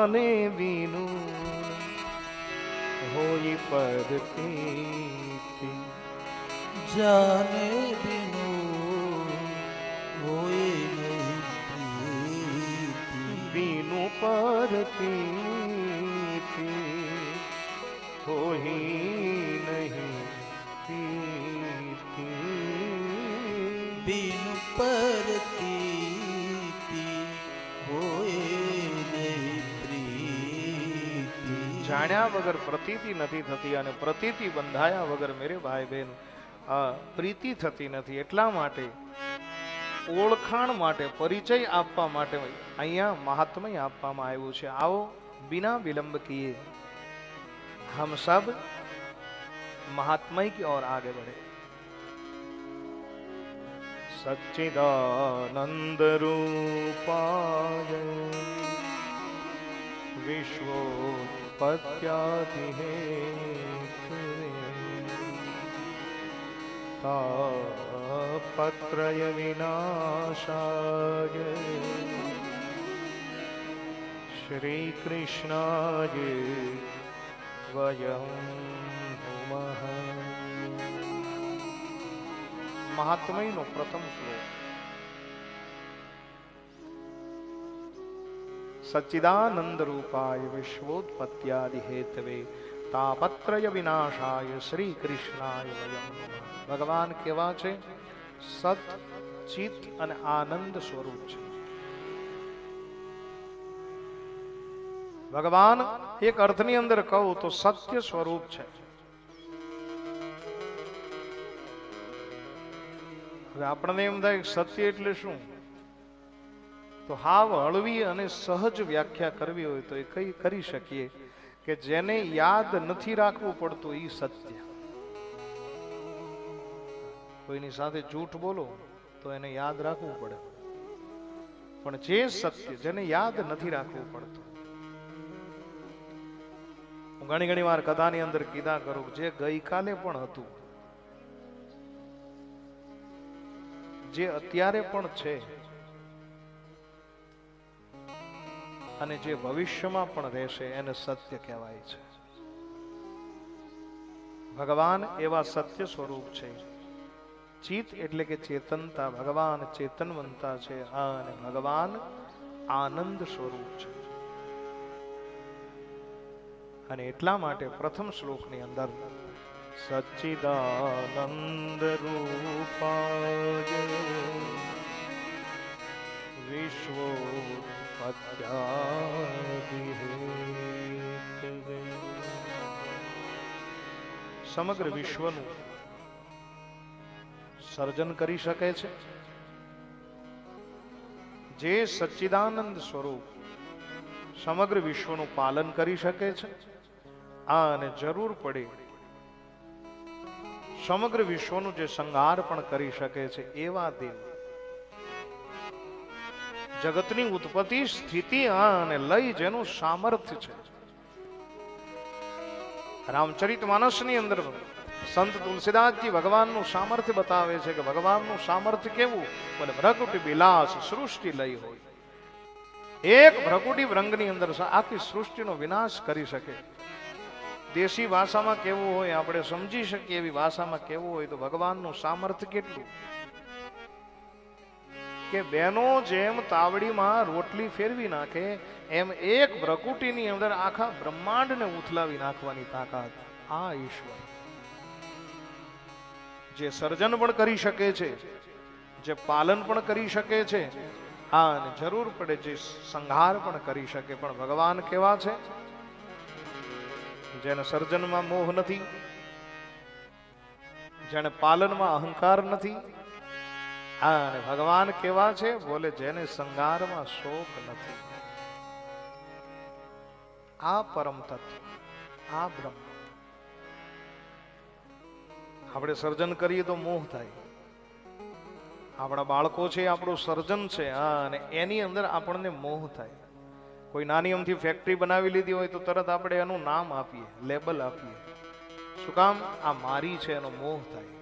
જાને બીનું હોય પદ પ્રીતિ, જાને બીનું હોય નહીં પ્રીતિ, બીનું પદ પ્રીતિ હોય નહીં પ્રીતિ, બીનું પરતીતિ હોય નહીં પ્રીતિ. જાણ્યા વગર પ્રતીતિ નથી થતી અને પ્રતીતિ બંધાયા વગર મેરે ભાઈ બહેન પ્રીતિ થતી નથી. એટલા માટે ઓળખાણ માટે, પરિચય આપવા માટે અહીંયા મહાત્મય આપવામાં આવ્યું છે. આવો बिना विलंब किए हम सब महात्मय की ओर आगे बढ़े. सच्चिदानंद रूपाय विश्वोत्पत्त्यादि हेतवे तापत्रय विनाशाय श्री कृष्णाय वयं नमः. महात्मय नो प्रथम श्लोक. सच्चिदानंद रूपाय विश्वोत्पत्त्यादि हेतवे तापत्रय विनाशाय श्री कृष्णाय वयं नमः. भगवान केवा छे? सत, चित અને આનંદ સ્વરૂપ છે. ભગવાન એક અર્થની અંદર કહું તો સત્ય સ્વરૂપ છે. હવે આપણને એમ થાય સત્ય એટલે શું? તો હાવ હળવી અને સહજ વ્યાખ્યા કરવી હોય તો એ કઈ કરી શકીએ કે જેને યાદ નથી રાખવું પડતું એ સત્ય. કોઈની સાથે જૂઠ બોલો તો એને યાદ રાખવું પડે, પણ જે સત્ય જેને યાદ નથી રાખવું પડતું. હું ઘણી વાર કથાની અંદર કીધા કરું જે ગઈકાલે પણ હતું, જે અત્યારે પણ છે અને જે ભવિષ્યમાં પણ રહેશે એને સત્ય કહેવાય છે. ભગવાન એવા સત્ય સ્વરૂપ છે. ચિત એટલે કે ચેતનતા. ભગવાન ચેતનવંતા છે અને ભગવાન આનંદ સ્વરૂપ છે. અને એટલા માટે પ્રથમ શ્લોકની અંદર સચ્ચિદાનંદ રૂપાય વિશ્વોત્પત્ત્યાદિ હેતવે. સમગ્ર વિશ્વનું સર્જન કરી શકે છે જે સચ્ચિદાનંદ સ્વરૂપ સમગ્ર વિશ્વનું પાલન કરી શકે છે અને જરૂર પડે સમગ્ર વિશ્વનું જે સંહાર પણ કરી શકે છે એવા દેવ. જગતની ઉત્પત્તિ, સ્થિતિ અને લય જેનું સામર્થ્ય છે. રામચરિતમાનસની અંદર સંત તુલસીદાસજી ભગવાનનું સામર્થ્ય બતાવે છે કે ભગવાનનું સામર્થ્ય કેવું? બોલે ભ્રકુટી વિલાસ સૃષ્ટિ લય હોય. એક ભ્રકુટી વ્રંગની અંદર આખી સૃષ્ટિનો વિનાશ કરી શકે. દેશી ભાષામાં કેવું હોય, આપણે સમજી શકીએ એવી ભાષામાં કેવું હોય તો ભગવાનનું સામર્થ્ય કેટલું કે બેનો જેમ તાવડીમાં રોટલી ફેરવી નાખે એમ એક ભ્રકુટીની અંદર આખા બ્રહ્માંડને ઉથલાવી નાખવાની તાકાત આ ઈશ્વર. જે સર્જન પણ કરી શકે છે, જે પાલન પણ કરી શકે છે અને જરૂર પડે જે સંહાર પણ કરી શકે. પણ ભગવાન કેવા છે? જેને સર્જનમાં મોહ નથી, જેને પાલનમાં અહંકાર નથી. અને ભગવાન કેવા છે? બોલે જેને સંહારમાં શોક નથી. આ પરમ તત્વ, આ બ્રહ્મ. આપણે સર્જન કરીએ તો મોહ થાય. આપણા બાળકો છે આપણું સર્જન છે અને એની અંદર આપણને મોહ થાય. કોઈ નાની અમથી ફેક્ટરી બનાવી લીધી હોય તો તરત આપણે એનું નામ આપીએ, લેબલ આપીએ. શું કામ? આ મારી છે, એનો મોહ થાય.